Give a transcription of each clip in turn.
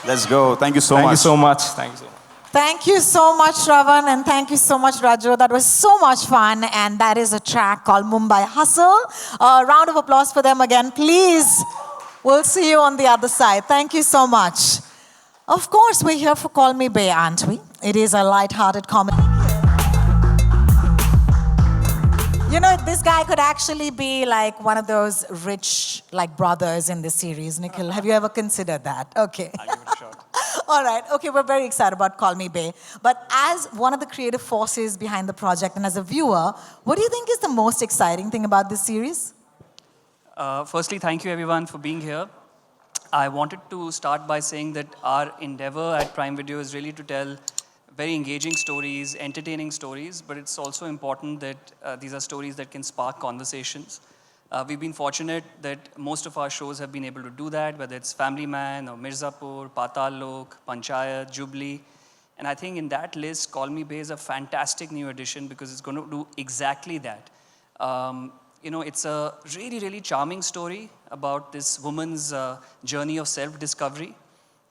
Let's go. Thank you so Thank much. you so much. Thank you so much. Thank you so much, Ravan, and thank you so much, Raju. That was so much fun, and that is a track called Mumbai Hustle. A round of applause for them again, please. We'll see you on the other side. Thank you so much. Of course, we're here for Call Me Bay, aren't we? It is a light-hearted comedy. You know, this guy could actually be like one of those rich, like, brothers in this series. Nikhil, have you ever considered that? Okay. I'll give it a shot. All right. Okay, we're very excited about Call Me Bay. But as one of the creative forces behind the project and as a viewer, what do you think is the most exciting thing about this series? Firstly, thank you everyone for being here. I wanted to start by saying that our endeavor at Prime Video is really to tell very engaging stories, entertaining stories, but it's also important that these are stories that can spark conversations. We've been fortunate that most of our shows have been able to do that, whether it's Family Man or Mirzapur, Patal Lok, Panchayat, Jubilee. And I think in that list, Call Me Bay is a fantastic new addition because it's going to do exactly that. It's a really, really charming story about this woman's journey of self-discovery.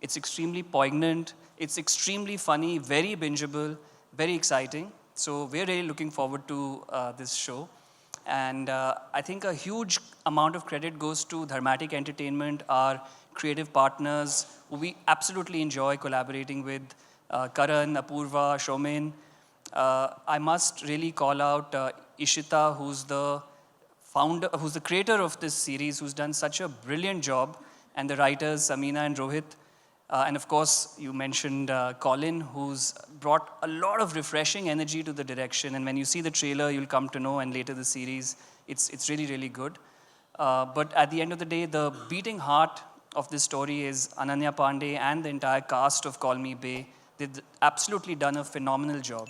It's extremely poignant. It's extremely funny, very bingeable, very exciting. So we're really looking forward to this show. And I think a huge amount of credit goes to Dharmatic Entertainment, our creative partners, who we absolutely enjoy collaborating with, Karan, Apurva, Shomin. I must really call out Ishita, who's the creator of this series, who's done such a brilliant job, and the writers, Samina and Rohit. And of course, you mentioned Colin, who's brought a lot of refreshing energy to the direction. And when you see the trailer, you'll come to know, and later the series, it's really, really good. But at the end of the day, the beating heart of this story is Ananya Pandey and the entire cast of Call Me Bay. They've absolutely done a phenomenal job.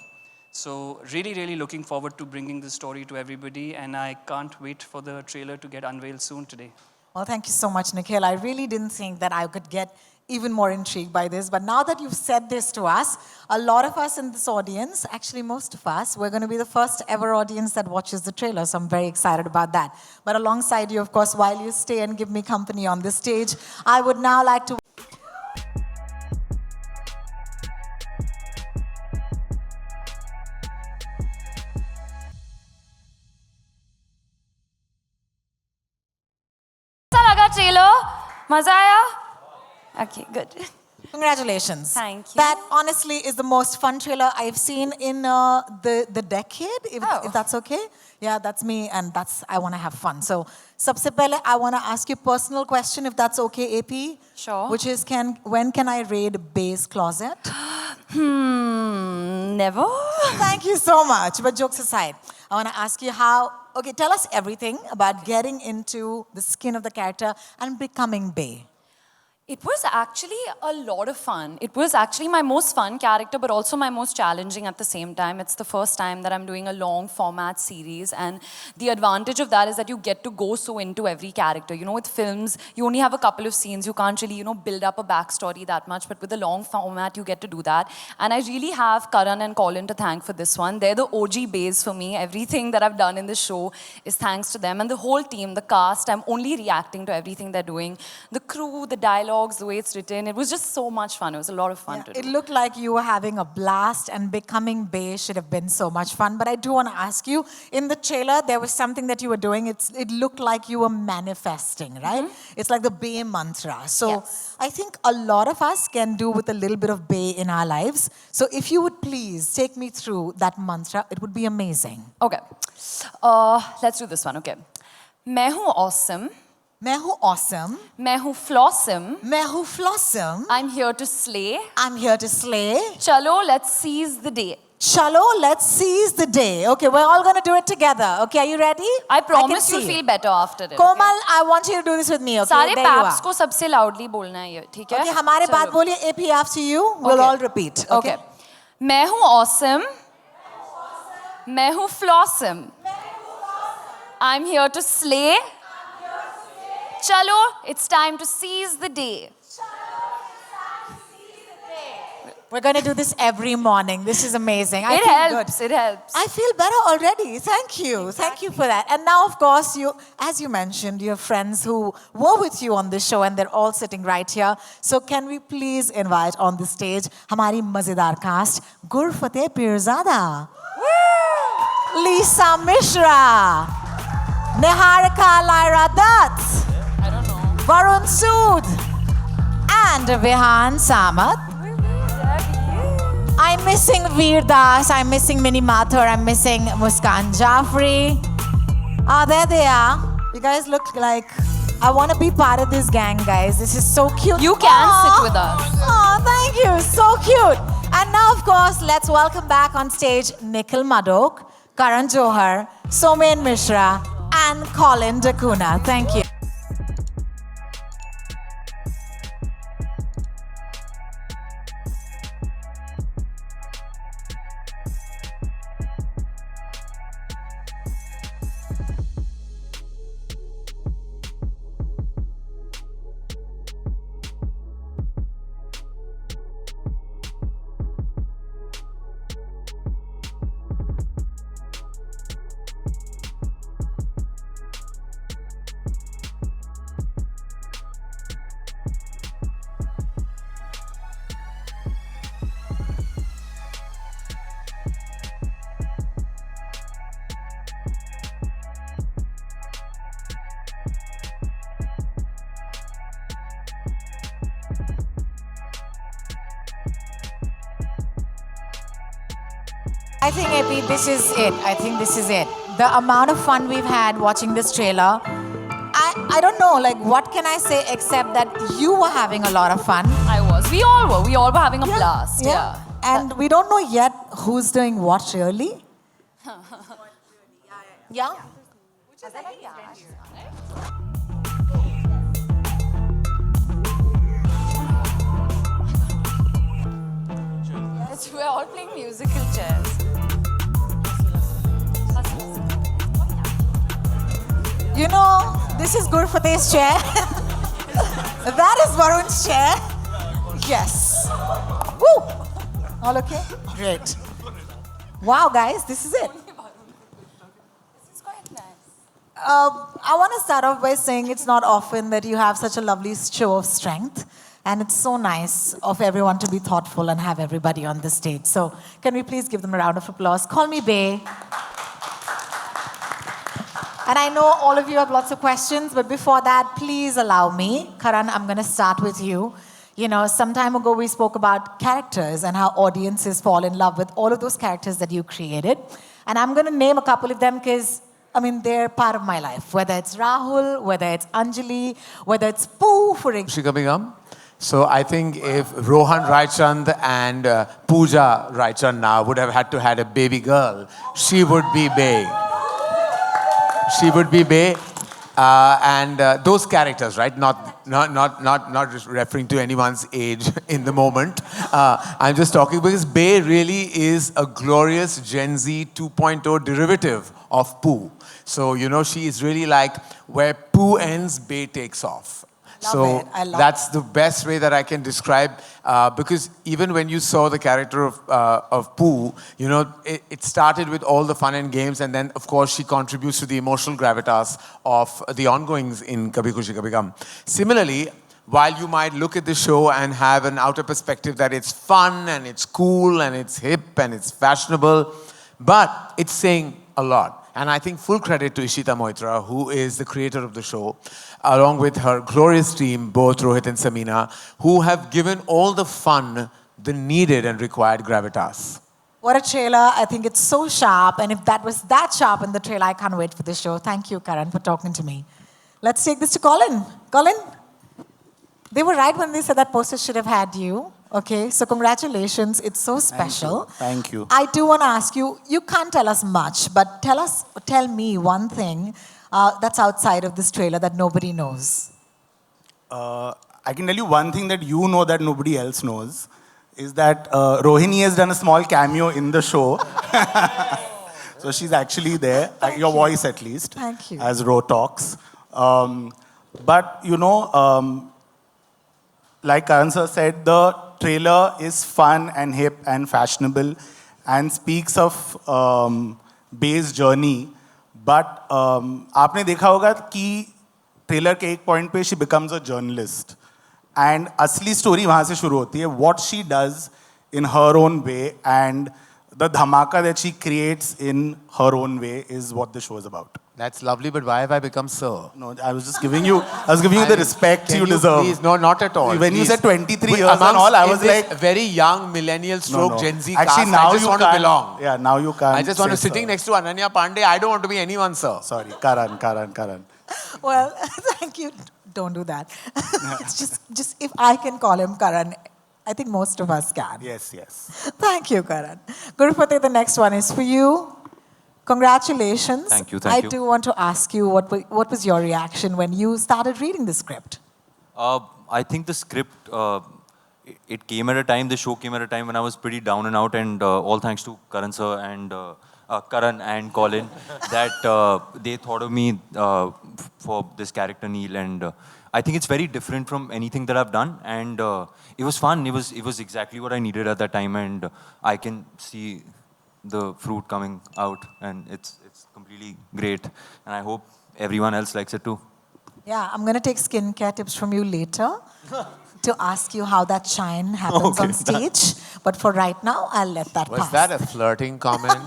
So really, really looking forward to bringing this story to everybody. And I can't wait for the trailer to get unveiled soon today. Well, thank you so much, Nikhil. I really didn't think that I could get even more intrigued by this. But now that you've said this to us, a lot of us in this audience, actually most of us, we're going to be the first ever audience that watches the trailer. So I'm very excited about that. But alongside you, of course, while you stay and give me company on this stage, I would now like to... trailer मजा आया okay good Congratulations. Thank you. That honestly is the most fun trailer I've seen in the decade, if that's okay. Yeah, that's me, and I want to have fun. So, sabse pehle, I want to ask you a personal question, if that's okay, AP. Sure. Which is, when can I raid Bay's closet? Never. Thank you so much. But jokes aside, I want to ask you okay, tell us everything about getting into the skin of the character and becoming Bay. It was actually a lot of fun. It was actually my most fun character, but also my most challenging at the same time. It's the first time that I'm doing a long format series, and the advantage of that is that you get to go so into every character. You know, with films, you only have a couple of scenes. You can't really, build up a backstory that much, but with a long format, you get to do that. And I really have Karan and Colin to thank for this one. They're the OG Bays for me. Everything that I've done in this show is thanks to them. And the whole team, the cast, I'm only reacting to everything they're doing. The crew, the dialogue, the way it's written. It was just so much fun. It was a lot of fun to do. It looked like you were having a blast, and becoming Bay should have been so much fun. But I do want to ask you, in the trailer, there was something that you were doing. It looked like you were manifesting, right? It's like the Bay mantra. So Yes. I think a lot of us can do with a little bit of Bay in our lives. So if you would please take me through that mantra, it would be amazing. Okay. Let's do this one. Okay. मैं हूँ awesome. मैं हूँ awesome. मैं हूँ flawsome. मैं हूँ flawsome. I'm here to slay. I'm here to slay. Chalo, let's seize the day. Chalo, let's seize the day. Okay, we're all going to do it together. Okay, are you ready? I can promise see you'll you. feel better after it. Komal, I want you to do this with me, okay? सारे There you paps are. को सबसे loudly बोलना है ये, ठीक है? Okay, हमारे चलो. बाद बोलिए, AP after you, we'll Okay. all repeat. Okay. मैं हूँ awesome. मैं हूँ flawsome. I'm here to slay. Chalo, it's time to seize the day. We're going to do this every morning. This is amazing. I It feel helps. good. It helps. I feel better already. Thank you. Thank you for that. And now, of course, you, as you mentioned, you have friends who were with you on this show and they're all sitting right here. So can we please invite on the stage Hamari Mazedar cast, Gur Fateh Pirzada, Lisa Mishra, Niharika Lyra Dutt, I don't know. Varun Sood, and Vihan Samat. I'm missing Veer Das, I'm missing Minnie Mathur, I'm missing Muskan Jaffrey. Ah, there they are. You guys look like I want to be part of this gang, guys. This is so cute. You can sit with us. Oh, thank you. So cute. And now, of course, let's welcome back on stage Nikhil Madok, Karan Johar, Somen Mishra, and Colin D'Cunha. Thank you. I think, AP, this is it. I think this is it. The amount of fun we've had watching this trailer, I don't know, like, what can I say except that you were having a lot of fun. I was. We all were. We all were having a blast. Yeah. And we don't know yet who's doing what really. Yeah? We're all playing musical chairs. You know, this is Gur Fateh's chair. That is Varun's chair. Yes. Woo! All okay? Great. Wow, guys, this is it. This is quite nice. I want to start off by saying it's not often that you have such a lovely show of strength. And it's so nice of everyone to be thoughtful and have everybody on the stage. So can we please give them a round of applause? Call me Bay. And I know all of you have lots of questions, but before that, please allow me. Karan, I'm going to start with you. You know, some time ago we spoke about characters and how audiences fall in love with all of those characters that you created. And I'm going to name a couple of them because, I mean, they're part of my life. Whether it's Rahul, whether it's Anjali, whether it's Pooh, for example. Shika Begum. So I think if Rohan Raichand and Pooja Raichand now would have had to had a baby girl, she would be Bay. She would be Bay. And those characters, right? Not just referring to anyone's age in the moment. I'm just talking because Bay really is a glorious Gen Z 2.0 derivative of Pooh. So, you know, she is really like where Pooh ends, Bay takes off. Love it. I love That's the best way that I can describe, because even when you saw the character of Pooh, you know, it started with all the fun and games, and then, of course, she contributes to the emotional gravitas of the ongoings in Kabhi Khushi Kabhie Gham. Similarly, while you might look at the show and have an outer perspective that it's fun, and it's cool, and it's hip, and it's fashionable, but it's saying a lot. And I think full credit to Ishita Moitra, who is the creator of the show, along with her glorious team, both Rohit and Samina, who have given all the fun the needed and required gravitas. What a trailer. I think it's so sharp. And if that was that sharp in the trailer, I can't wait for the show. Thank you, Karan, for talking to me. Let's take this to Colin. Colin, they were right when they said that poster should have had you. Okay, so congratulations. It's so special. Thank you. I do want to ask you, you can't tell us much, but tell me one thing that's outside of this trailer that nobody knows. I can tell you one thing that you know that nobody else knows, is that Rohini has done a small cameo in the show. So she's actually there, your voice at least. Thank you. As Ro talks. But, you know, like Karan sir said, the trailer is fun and hip and fashionable and speaks of Bay's journey. But आपने देखा होगा कि trailer के एक point पे she becomes a journalist. And असली story वहाँ से शुरू होती है. What she does in her own way and the dhamaka that she creates in her own way is what the show is about. That's lovely, but why have I become sir? No, I was just giving you, the respect Can you deserve. Please, no, not at all. When you please. said 23 Wait, years and amongst- all, I in was this like, very young millennial stroke Gen Z Actually, cast, now I just you want can't, to belong. Yeah, now you can't. I just want to say sitting sir. next to Ananya Pandey. I don't want to be anyone, sir. Sorry, Karan. Well, thank you. Don't do that. It's just if I can call him Karan, I think most of us can. Yes. Thank you, Karan. Gurupati, the next one is for you. Congratulations. Thank you. I do want to ask you what was your reaction when you started reading the script? I think the script, it came at a time, the show came at a time when I was pretty down and out, and all thanks to Karan sir and Karan and Colin that they thought of me for this character Neil, and I think it's very different from anything that I've done, and it was fun. It was exactly what I needed at that time, and I can see the fruit coming out, and it's completely great, and I hope everyone else likes it too. Yeah, I'm going to take skincare tips from you later to ask you how that shine happens on stage. But for right now, I'll let that Was pass. that a flirting comment?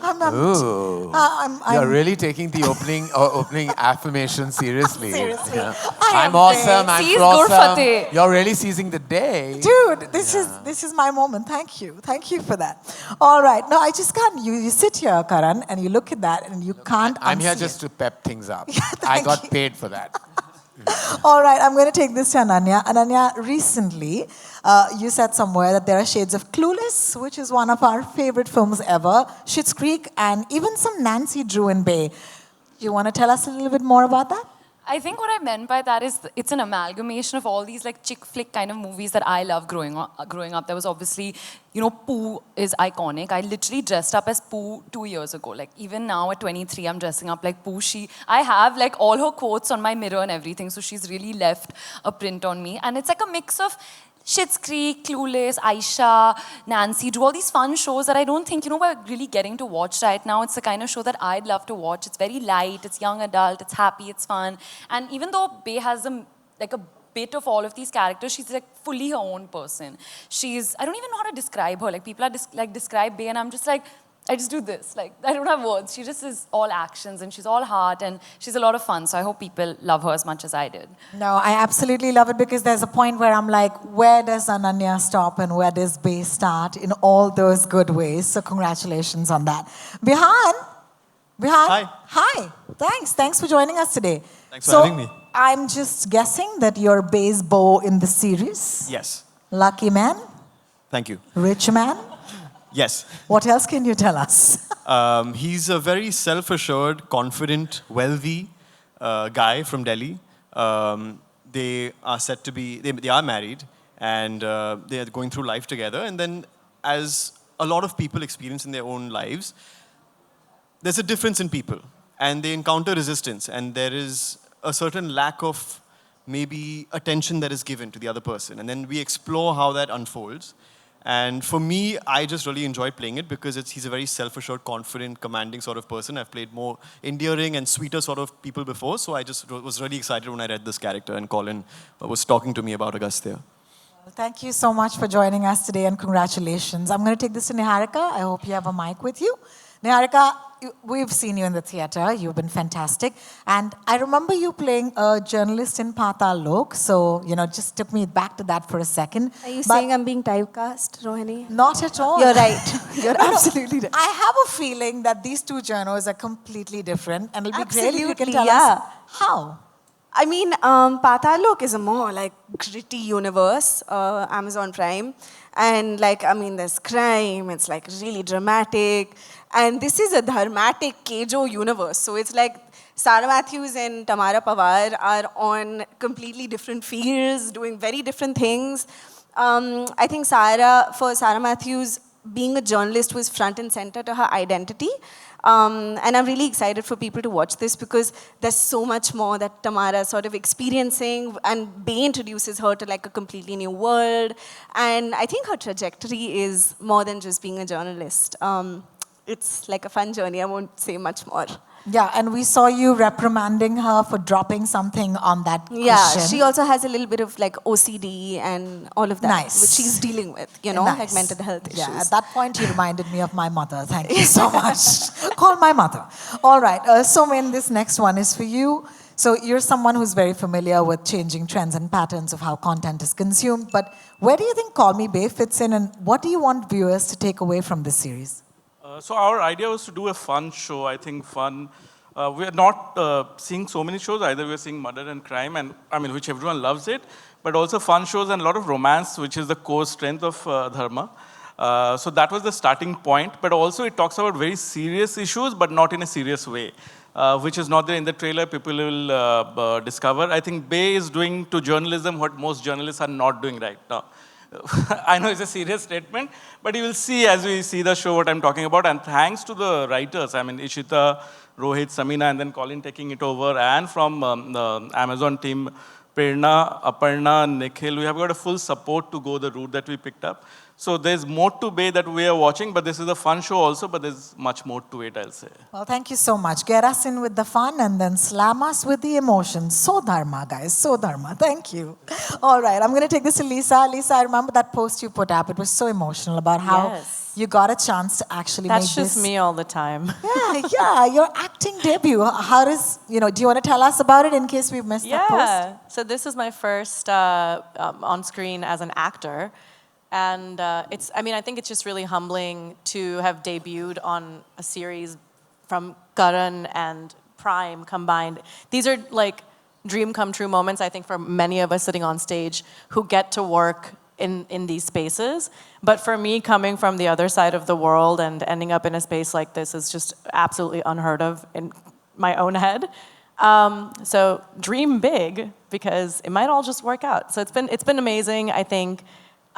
I'm, Ooh. I'm, You're really taking the opening affirmation seriously. Seriously. Yeah. I am I'm awesome. great. I'm Seize awesome. Gurfateh. You're really seizing the day. Dude, this is my moment. Thank you for that. All right, now I just can't. You sit here, Karan, and you look at that, and you can't. I'm here unsee just it. to pep things up. Yeah, I thank got you. paid for that. All right, I'm going to take this to Ananya. Ananya, recently you said somewhere that there are shades of Clueless, which is one of our favorite films ever, Schitt's Creek, and even some Nancy Drew and Bay. You want to tell us a little bit more about that? I think what I meant by that is it's an amalgamation of all these like chick flick kind of movies that I love growing up. There was obviously, Pooh is iconic. I literally dressed up as Pooh 2 years ago. Like even now at 23, I'm dressing up like Pooh. I have like all her quotes on my mirror and everything. So she's really left a print on me. And it's like a mix of Schitt's Creek, Clueless, Aisha, Nancy, do all these fun shows that I don't think, we're really getting to watch right now. It's the kind of show that I'd love to watch. It's very light, it's young adult, it's happy, it's fun. And even though Bay has a bit of all of these characters, she's like fully her own person. I don't even know how to describe her. Like people are describe Bay and I'm just like, I just do this. Like, I don't have words. She just is all actions and she's all heart and she's a lot of fun. So I hope people love her as much as I did. No, I absolutely love it because there's a point where I'm like, where does Ananya stop and where does Bay start in all those good ways? So congratulations on that. Bihan. Hi. Thanks for joining us today. Thanks for having me. I'm just guessing that you're Bay's beau in the series. Yes. Lucky man, Thank you. rich man. Yes. What else can you tell us? He's a very self-assured, confident, wealthy guy from Delhi. They are said to be, they are married and they are going through life together. And then as a lot of people experience in their own lives, there's a difference in people and they encounter resistance and there is a certain lack of maybe attention that is given to the other person. And then we explore how that unfolds. And for me, I just really enjoyed playing it because he's a very self-assured, confident, commanding sort of person. I've played more endearing and sweeter sort of people before, so I just was really excited when I read this character and Colin was talking to me about Agastya. Well, thank you so much for joining us today and congratulations. I'm going to take this to Niharika. I hope you have a mic with you. Niharika, we've seen you in the theater. You've been fantastic. And I remember you playing a journalist in Patal Lok. So, just took me back to that for a second. Are you But saying I'm being typecast, Rohini? Not at all. You're right. You're absolutely right. I have a feeling that these two journos are completely different. And it'll be great if you can Absolutely, tell yeah. us how. I mean, Patal Lok is a more like gritty universe, Amazon Prime. And there's crime, it's like really dramatic. And this is a dharmatic Kejo universe. So it's like Sarah Matthews and Tamara Pawar are on completely different fields, doing very different things. I think for Sarah Matthews, being a journalist who is front and center to her identity. And I'm really excited for people to watch this because there's so much more that Tamara is sort of experiencing, and Bay introduces her to like a completely new world. And I think her trajectory is more than just being a journalist. It's like a fun journey. I won't say much more. Yeah, and we saw you reprimanding her for dropping something on that Yeah, cushion. she also has a little bit of like OCD and all of that, Nice. which she's dealing with, you know, like Nice. mental health issues. Yeah, at that point, you reminded me of my mother. Thank you so much. Call my mother. All right, Somen, this next one is for you. So you're someone who's very familiar with changing trends and patterns of how content is consumed. But where do you think Call Me Bae fits in, and what do you want viewers to take away from this series? So our idea was to do a fun show. I think fun. We are not seeing so many shows. Either we are seeing murder and crime, and I mean, which everyone loves it, but also fun shows and a lot of romance, which is the core strength of Dharma. So that was the starting point. But also it talks about very serious issues, but not in a serious way, which is not there in the trailer. People will discover. I think Bay is doing to journalism what most journalists are not doing right now. I know it's a serious statement, but you will see as we see the show what I'm talking about. And thanks to the writers, I mean, Ishita, Rohit, Samina, and then Colin taking it over, and from the Amazon team, Prerna, Aparna, Nikhil, we have got a full support to go the route that we picked up. So there's more to Bay that we are watching, but this is a fun show also, but there's much more to it, I'll say. Well, thank you so much. Get us in with the fun and then slam us with the emotions. So Dharma, guys. So Dharma. Thank you. All right, I'm going to take this to Lisa. Lisa, I remember that post you put up. It was so emotional about how Yes. you got a chance to actually That's make just this. me all the time. Yeah, your acting debut. How does, do you want to tell us about it in case we've missed that post? Yeah. So this is my first on screen as an actor. And I think it's just really humbling to have debuted on a series from Karan and Prime combined. These are like dream come true moments, I think, for many of us sitting on stage who get to work in these spaces. But for me, coming from the other side of the world and ending up in a space like this is just absolutely unheard of in my own head. So dream big, because it might all just work out. So it's been amazing, I think.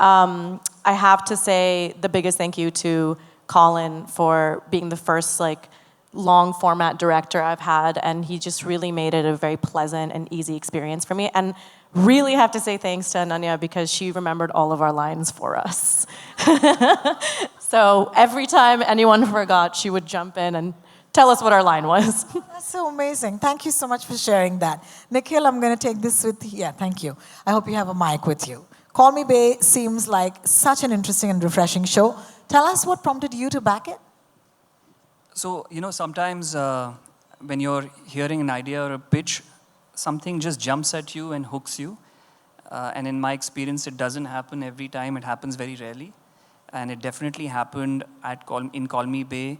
I have to say the biggest thank you to Colin for being the first long format director I've had, and he just really made it a very pleasant and easy experience for me. And really have to say thanks to Ananya because she remembered all of our lines for us. So every time anyone forgot, she would jump in and tell us what our line was. That's so amazing. Thank you so much for sharing that. Nikhil, I'm going to take this with you. Yeah, thank you. I hope you have a mic with you. Call Me Bae seems like such an interesting and refreshing show. Tell us what prompted you to back it. So, sometimes when you're hearing an idea or a pitch, something just jumps at you and hooks you. And in my experience, it doesn't happen every time. It happens very rarely. And it definitely happened in Call Me Bae,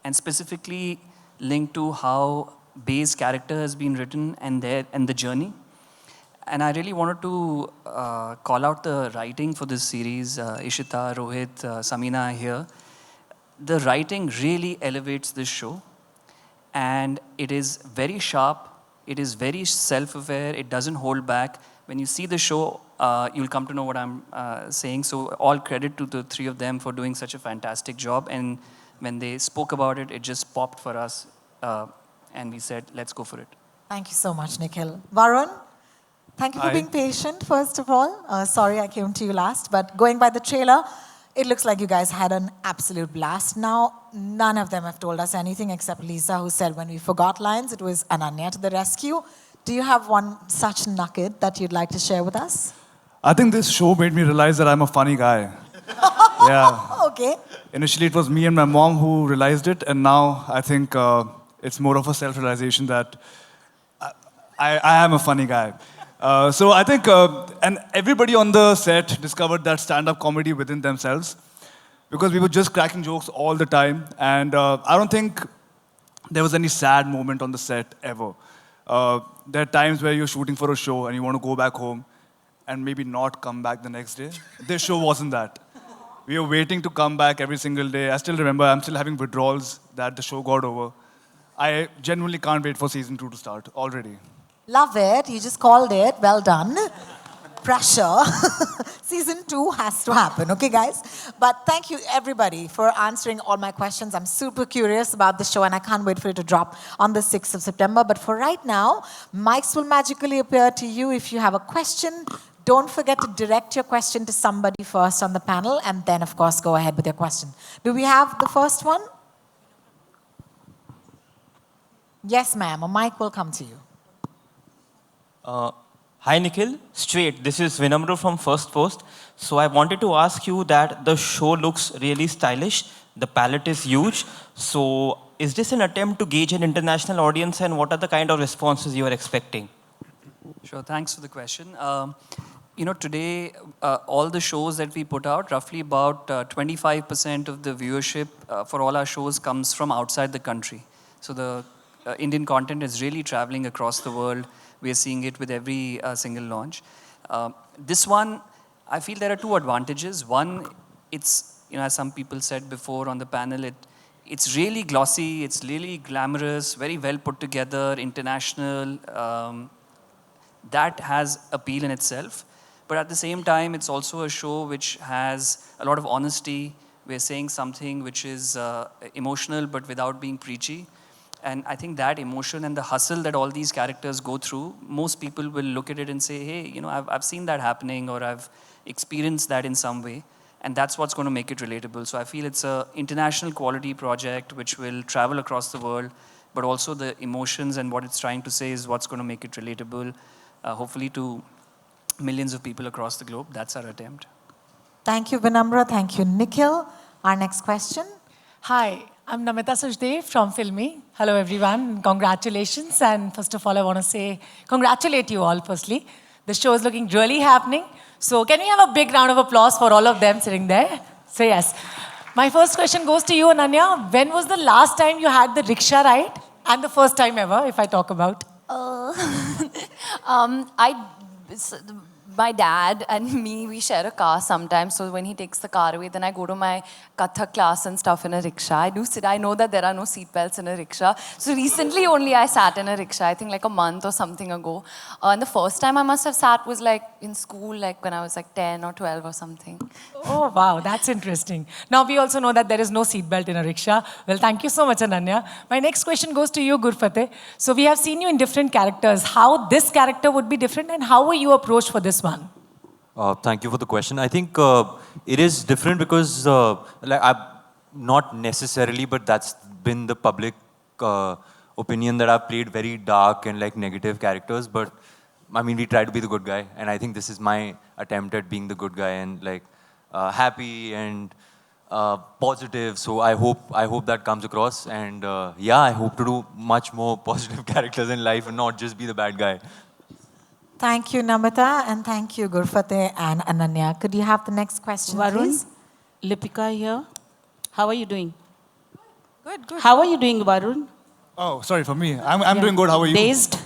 and specifically linked to how Bae's character has been written and the journey. And I really wanted to call out the writing for this series. Ishita, Rohit, Samina are here. The writing really elevates this show. And it is very sharp. It is very self-aware. It doesn't hold back. When you see the show, you'll come to know what I'm saying. So all credit to the three of them for doing such a fantastic job. And when they spoke about it, it just popped for us. And we said, let's go for it. Thank you so much, Nikhil. Varun, thank you for being patient, first of all. Sorry I came to you last, but going by the trailer, it looks like you guys had an absolute blast. Now, none of them have told us anything except Lisa, who said when we forgot lines, it was Ananya to the rescue. Do you have one such nugget that you'd like to share with us? I think this show made me realize that I'm a funny guy. Yeah. Okay. Initially, it was me and my mom who realized it, and now I think it's more of a self-realization that I am a funny guy. So I think, and everybody on the set discovered that stand-up comedy within themselves, because we were just cracking jokes all the time, and I don't think there was any sad moment on the set ever. There are times where you're shooting for a show and you want to go back home and maybe not come back the next day. This show wasn't that. We were waiting to come back every single day. I still remember, I'm still having withdrawals that the show got over. I genuinely can't wait for season 2 to start already. Love it. You just called it. Well done. pressure. Season 2 has to happen, okay, guys? But thank you, everybody, for answering all my questions. I'm super curious about the show, and I can't wait for it to drop on the 6th of September. But for right now, mics will magically appear to you. If you have a question, don't forget to direct your question to somebody first on the panel, and then, of course, go ahead with your question. Do we have the first one? Yes, ma'am. A mic will come to you. Hi Nikhil, straight. This is Vinamru from First Post. So I wanted to ask you that the show looks really stylish. The palette is huge. So is this an attempt to gauge an international audience, and what are the kind of responses you are expecting? Sure, thanks for the question. Today, all the shows that we put out, roughly about 25% of the viewership for all our shows comes from outside the country. So the Indian content is really traveling across the world. We are seeing it with every single launch. This one, I feel there are two advantages. One, it's, as some people said before on the panel, it's really glossy, it's really glamorous, very well put together, international. That has appeal in itself. But at the same time, it's also a show which has a lot of honesty. We're saying something which is emotional but without being preachy. And I think that emotion and the hustle that all these characters go through, most people will look at it and say, hey, I've seen that happening, or I've experienced that in some way. And that's what's going to make it relatable. So I feel it's an international quality project which will travel across the world, but also the emotions and what it's trying to say is what's going to make it relatable, hopefully to millions of people across the globe. That's our attempt. Thank you, Vinamra. Thank you, Nikhil. Our next question. Hi, I'm Namita Suchdev from Filmy. Hello, everyone. Congratulations. And first of all, I want to congratulate you all, firstly. The show is looking really happening. So can we have a big round of applause for all of them sitting there? So yes. My first question goes to you, Ananya. When was the last time you had the rickshaw ride? And the first time ever, if I talk about? My dad and me, we share a car sometimes. So when he takes the car away, then I go to my Kathak class and stuff in a rickshaw. I do sit. I know that there are no seatbelts in a rickshaw. So recently only I sat in a rickshaw, I think like a month or something ago. And the first time I must have sat was like in school, like when I was like 10 or 12 or something. Oh, wow, that's interesting. Now, we also know that there is no seatbelt in a rickshaw. Well, thank you so much, Ananya. My next question goes to you, Gurfateh. So we have seen you in different characters. How this character would be different, and how were you approached for this one? Thank you for the question. I think it is different because, not necessarily, but that's been the public opinion that I've played very dark and like negative characters. But I mean, we try to be the good guy, and I think this is my attempt at being the good guy and like happy and positive. So I hope that comes across. And yeah, I hope to do much more positive characters in life and not just be the bad guy. Thank you, Namita, and thank you, Gurfateh and Ananya. Could you have the next question, Varun, please? Lipika here. How are you doing? Good, good. How are you doing, Varun? Oh, sorry, for me. I'm doing good. How are you? Dazed?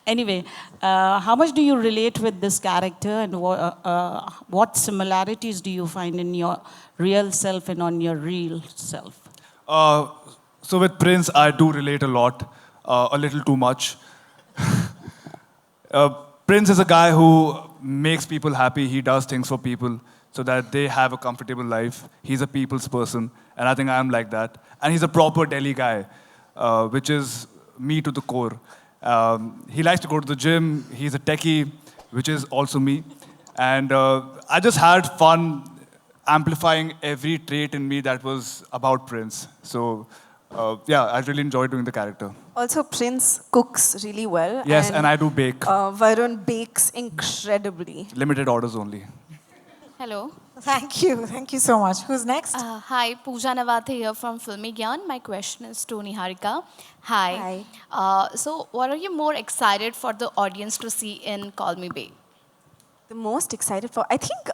Anyway, how much do you relate with this character, and what similarities do you find in your real self and on your real self? So with Prince, I do relate a lot, a little too much. Prince is a guy who makes people happy. He does things for people so that they have a comfortable life. He's a people's person, and I think I'm like that. And he's a proper Delhi guy, which is me to the core. He likes to go to the gym. He's a techie, which is also me. And I just had fun amplifying every trait in me that was about Prince. So yeah, I really enjoyed doing the character. Also, Prince cooks really well. Yes, and I do bake. Varun bakes incredibly. Limited orders only. Hello. Thank you. Thank you so much. Who's next? Hi, Pooja Nawathe here from Filmy Gyan. My question is to Niharika. Hi. So, what are you more excited for the audience to see in Call Me Babe? The most excited for, I think,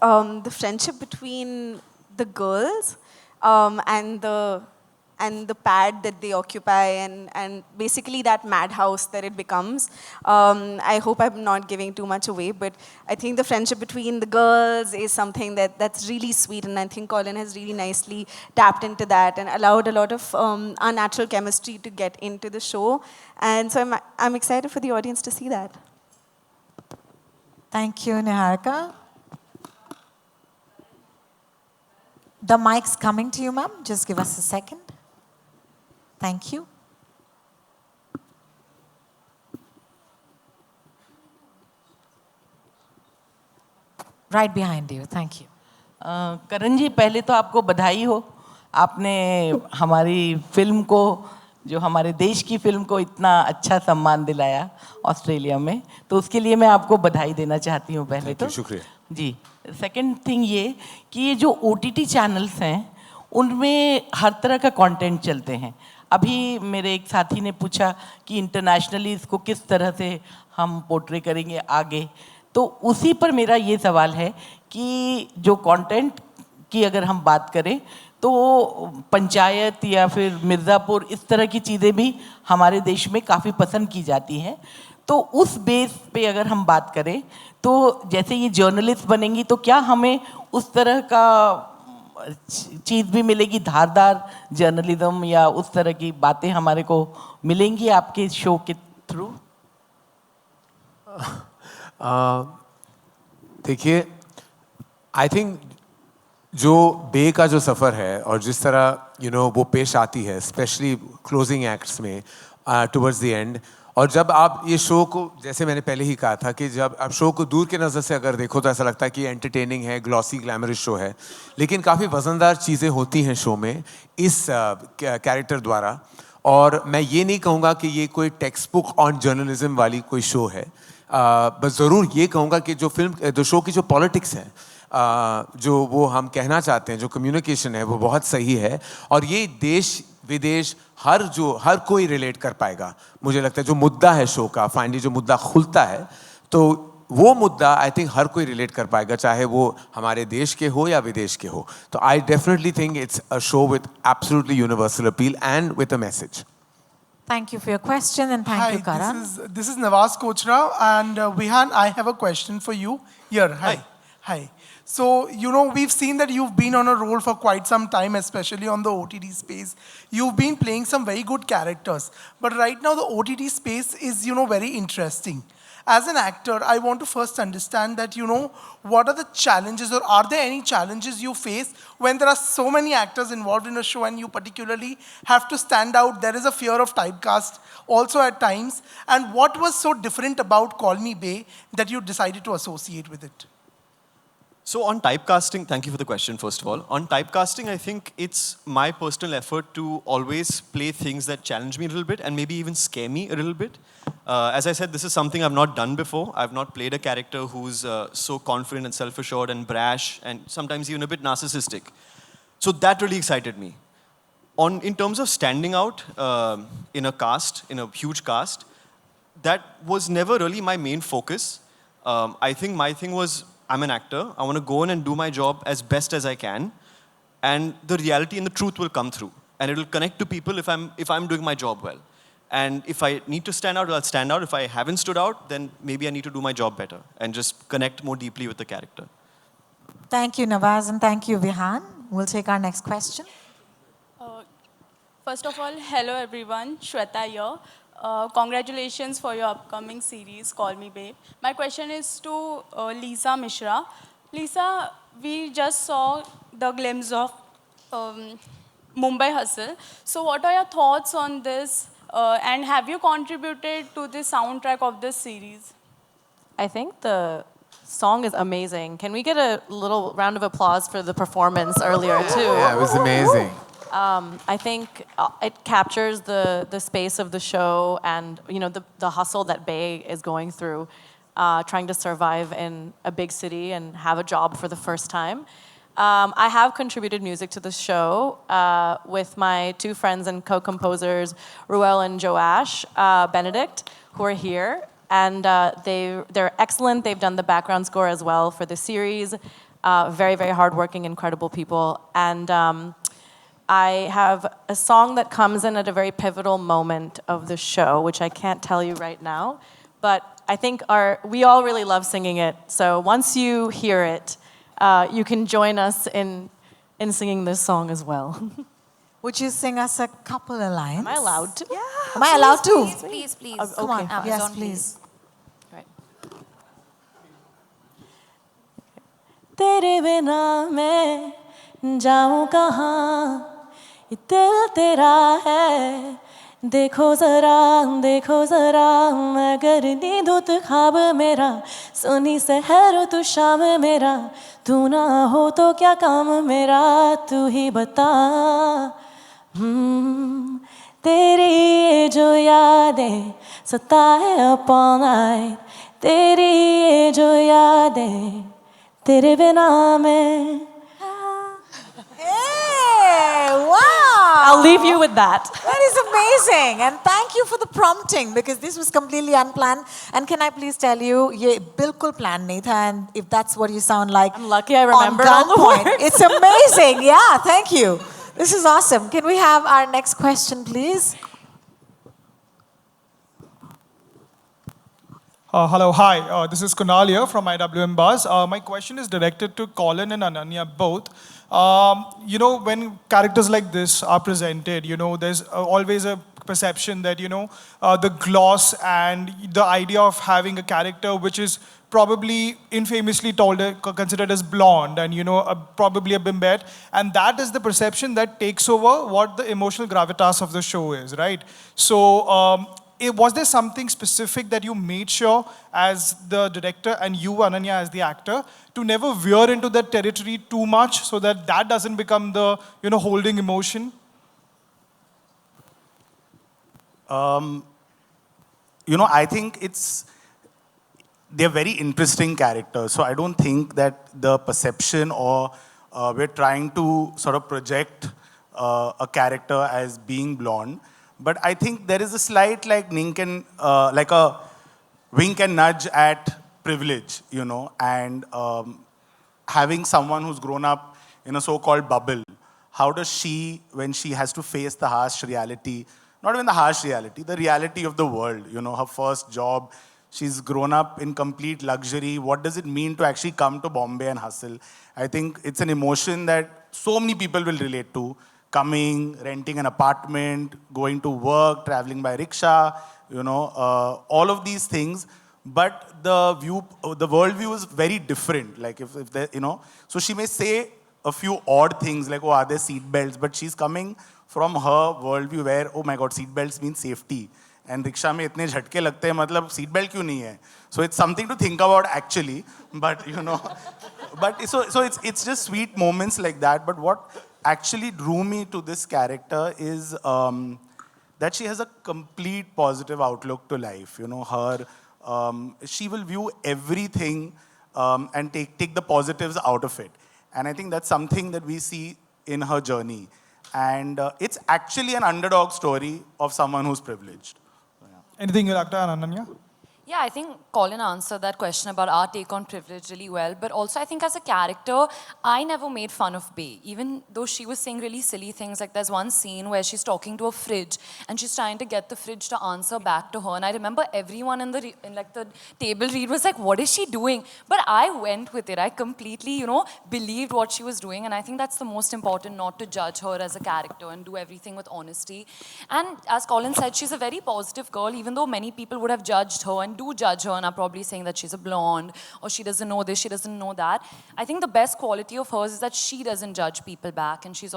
the friendship between the girls and the pad that they occupy, and basically that madhouse that it becomes. I hope I'm not giving too much away, but I think the friendship between the girls is something that's really sweet, and I think Colin has really nicely tapped into that and allowed a lot of our natural chemistry to get into the show. And so I'm excited for the audience to see that. Thank you, Niharika. The mic's coming to you, ma'am. Just give us a second. Thank you. Right behind you. Thank you. करण जी, पहले तो आपको बधाई हो. आपने हमारी film को, जो हमारे देश की फिल्म को इतना अच्छा सम्मान दिलाया ऑस्ट्रेलिया में, तो उसके लिए मैं आपको बधाई देना चाहती हूँ पहले तो. शुक्रिया. जी. सेकंड थिंग ये कि ये जो OTT चैनल्स हैं उनमें हर तरह का कंटेंट चलते हैं. अभी मेरे एक साथी ने पूछा कि इंटरनेशनली इसको किस तरह से हम पोर्ट्रे करेंगे आगे, तो उसी पर मेरा ये सवाल है कि जो कंटेंट की अगर हम बात करें तो पंचायत या फिर मिर्ज़ापुर इस तरह की चीज़ें भी हमारे देश में काफ़ी पसंद की जाती हैं. तो उस बेस पे अगर हम बात करें तो जैसे ये जर्नलिस्ट बनेंगी तो क्या हमें उस तरह का चीज़ भी मिलेगी, धारदार जर्नलिज्म या उस तरह की बातें हमारे को मिलेंगी आपके शो के थ्रू? देखिए, आई थिंक जो बे का जो सफ़र है और जिस तरह वो पेश आती है, स्पेशली क्लोजिंग एक्ट्स में टुवर्ड्स द एंड, और जब आप ये शो को, जैसे मैंने पहले ही कहा था कि जब आप शो को दूर के नज़र से अगर देखो तो ऐसा लगता है कि एंटरटेनिंग है, ग्लॉसी ग्लैमरस शो है, लेकिन काफ़ी वज़नदार चीज़ें होती हैं शो में इस कैरेक्टर द्वारा. और मैं ये नहीं कहूँगा कि ये कोई टेक्स्ट बुक ऑन जर्नलिज्म वाली कोई शो है, बस ज़रूर ये कहूँगा कि जो शो की जो पॉलिटिक्स है, जो वो हम कहना चाहते हैं, जो कम्युनिकेशन है, वो बहुत सही है. और ये देश विदेश हर कोई रिलेट कर पाएगा. मुझे लगता है जो मुद्दा है शो का, फाइनली जो मुद्दा खुलता है, तो वो मुद्दा आई थिंक हर कोई रिलेट कर पाएगा, चाहे वो हमारे देश के हो या विदेश के हो. तो I definitely think it's a show with absolutely universal appeal and with a message. Thank you for your question and thank you, Karan. This is Nawaz Kochra and Vihan, I have a question for you. Here, hi. Hi. So, we've seen that you've been on a roll for quite some time, especially on the OTT space. You've been playing some very good characters. But right now, the OTT space is, very interesting. As an actor, I want to first understand that, what are the challenges, or are there any challenges you face when there are so many actors involved in a show and you particularly have to stand out? There is a fear of typecast also at times. And what was so different about Call Me Bay that you decided to associate with it? So on typecasting, thank you for the question, first of all. On typecasting, I think it's my personal effort to always play things that challenge me a little bit and maybe even scare me a little bit. As I said, this is something I've not done before. I've not played a character who's so confident and self-assured and brash and sometimes even a bit narcissistic. So that really excited me. In terms of standing out in a huge cast, that was never really my main focus. I think my thing was, I'm an actor. I want to go in and do my job as best as I can, and the reality and the truth will come through, and it will connect to people if I'm doing my job well. And if I need to stand out, I'll stand out. If I haven't stood out, then maybe I need to do my job better and just connect more deeply with the character. Thank you, Nawaz, and thank you, Vihan. We'll take our next question. First of all, hello everyone, Shweta here. Congratulations for your upcoming series, Call Me Babe. My question is to Lisa Mishra. Lisa, we just saw the glimpse of Mumbai Hustle. So what are your thoughts on this? And have you contributed to the soundtrack of this series? I think the song is amazing. Can we get a little round of applause for the performance earlier too? Yeah, it was amazing. I think it captures the space of the show and the hustle that Bay is going through, trying to survive in a big city and have a job for the first time. I have contributed music to the show with my two friends and co-composers, Ruel and Joash Benedict, who are here. And they're excellent. They've done the background score as well for the series. Very, very hardworking, incredible people. And I have a song that comes in at a very pivotal moment of the show, which I can't tell you right now. But I think we all really love singing it. So once you hear it, you can join us in singing this song as well. Would you sing us a couple of lines? Am I allowed to? Yeah. Am I allowed to? Please. Come on. Yes, please. Right. तेरे बिना मैं जाऊं कहाँ, ये दिल तेरा है, देखो जरा मगर नींद तो ख्वाब मेरा, सोनी सहर तू शाम मेरा, तू ना हो तो क्या काम मेरा, तू ही बता। तेरी ये जो यादें सताए up all night, तेरी ये जो यादें तेरे बिना मैं। Hey, wow! I'll leave you with that. That is amazing. And thank you for the prompting because this was completely unplanned. And can I please tell you, ये बिल्कुल planned नहीं था. And if that's what you sound like, I'm lucky I remembered on all the gunpoint, words. it's amazing. Yeah, thank you. This is awesome. Can we have our next question, please? Hello, hi. This is Kunal here from IWM Buzz. My question is directed to Colin and Ananya both. You know, when characters like this are presented, you know, there's always a perception that, you know, the gloss and the idea of having a character which is probably infamously considered as blonde and, you know, probably a bimbette. And that is the perception that takes over what the emotional gravitas of the show is, right? So, was there something specific that you made sure as the director and you, Ananya, as the actor, to never veer into that territory too much so that that doesn't become the, you know, holding emotion? You know, I think they're very interesting characters. So I don't think that the perception or we're trying to sort of project a character as being blonde. But I think there is a slight like like a wink and nudge at privilege, you know, and having someone who's grown up in a so-called bubble. How does she, when she has to face the harsh reality, not even the harsh reality, the reality of the world, you know, her first job, she's grown up in complete luxury. What does it mean to actually come to Bombay and hustle? I think it's an emotion that so many people will relate to. Coming, renting an apartment, going to work, traveling by rickshaw, you know, all of these things. But the worldview is very different. Like if there, you know, so she may say a few odd things like, oh, are there seat belts? But she's coming from her worldview where, oh my God, seat belts mean safety. And rickshaw में इतने झटके लगते हैं, मतलब seat belt क्यों नहीं है? So it's something to think about actually. But you know, but so it's just sweet moments like that. But what actually drew me to this character is that she has a complete positive outlook to life. You know, she will view everything and take the positives out of it. And I think that's something that we see in her journey. And it's actually an underdog story of someone who's privileged. Anything you'd like to add, Ananya? Yeah, I think Colin answered that question about our take on privilege really well. But also, I think as a character, I never made fun of Bay. Even though she was saying really silly things, like there's one scene where she's talking to a fridge and she's trying to get the fridge to answer back to her. And I remember everyone in the table read was like, what is she doing? But I went with it. I completely, you know, believed what she was doing. And I think that's the most important, not to judge her as a character and do everything with honesty. And as Colin said, she's a very positive girl, even though many people would have judged her and do judge her and are probably saying that she's a blonde or she doesn't know this, she doesn't know that. I think the best quality of hers is that she doesn't judge people back, and she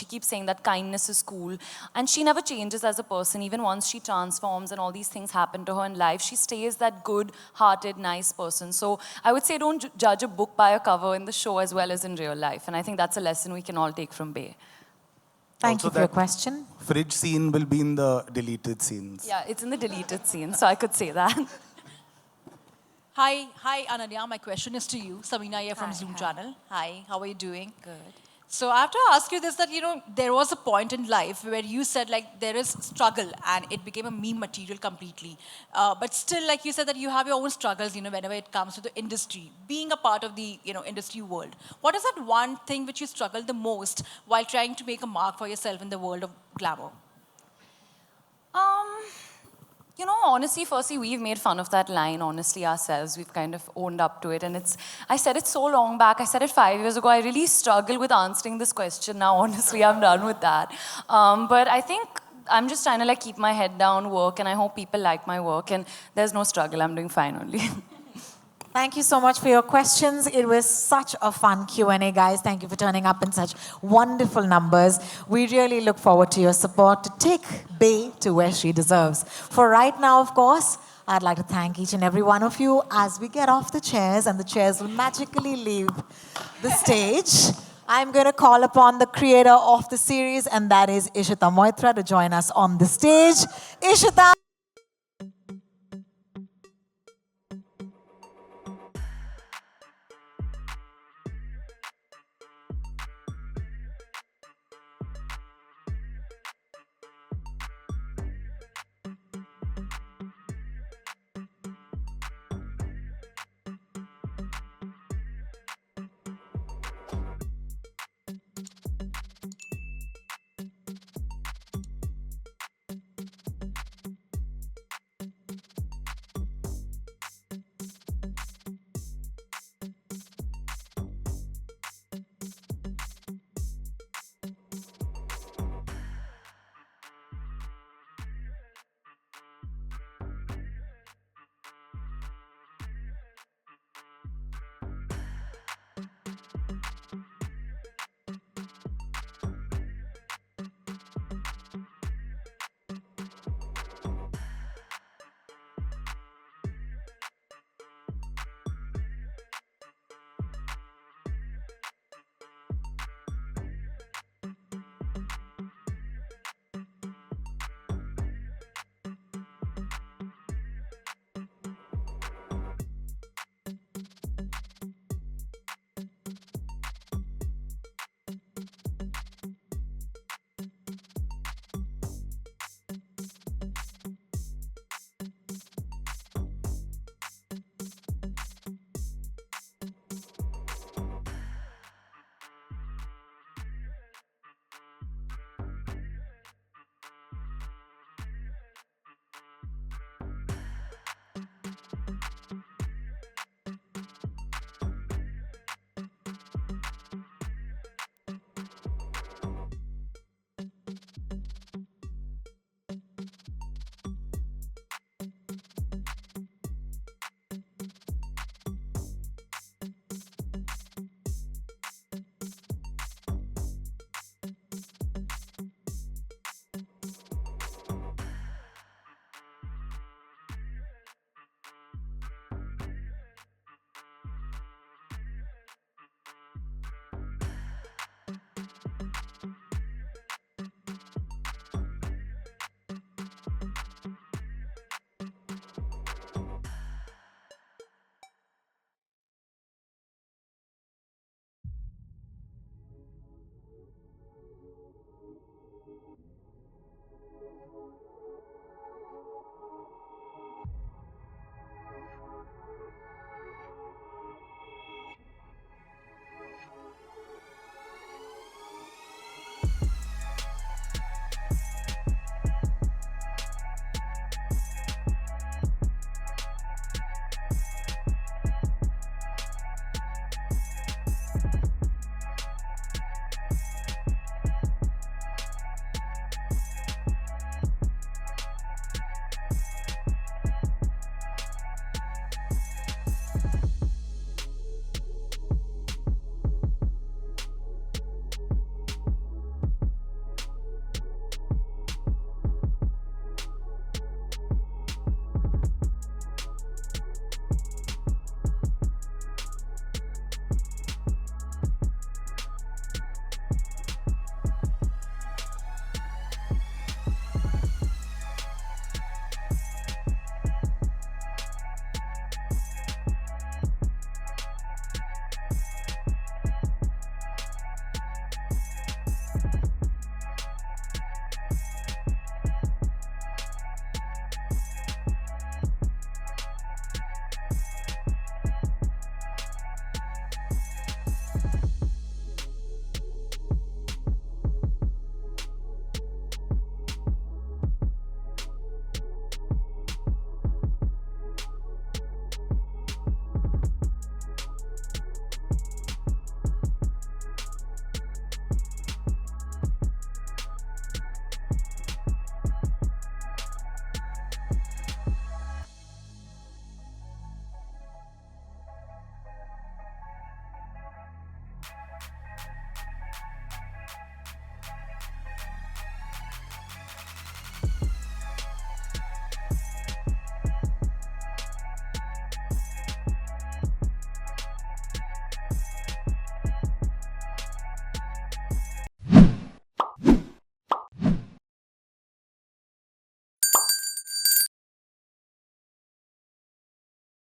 keeps saying that kindness is cool, and she never changes as a person. Even once she transforms and all these things happen to her in life, she stays that good-hearted, nice person. So I would say don't judge a book by a cover in the show as well as in real life, and I think that's a lesson we can all take from Bay. Thank you for your question. Fridge scene will be in the deleted scenes. Yeah, it's in the deleted scene, so I could say that. Hi, Ananya. My question is to you. Samina here from Zoom Channel. Hi, how are you doing? Good. So I have to ask you this, that, you know, there was a point in life where you said, like, there is struggle and it became a meme material completely. But still, like you said, that you have your own struggles, you know, whenever it comes to the industry, being a part of the, you know, industry world. What is that one thing which you struggle the most while trying to make a mark for yourself in the world of glamour? You know, honestly, firstly, we've made fun of that line, honestly, ourselves. We've kind of owned up to it. And I said it so long back. I said it 5 years ago. I really struggle with answering this question now. Honestly, I'm done with that. But I think I'm just trying to, like, keep my head down, work, and I hope people like my work. And there's no struggle. I'm doing fine only. Thank you so much for your questions. It was such a fun Q&A, guys. Thank you for turning up in such wonderful numbers. We really look forward to your support to take Bay to where she deserves. For right now, of course, I'd like to thank each and every one of you as we get off the chairs and the chairs will magically leave the stage. I'm going to call upon the creator of the series, and that is Ishita Moitra, to join us on the stage. Ishita!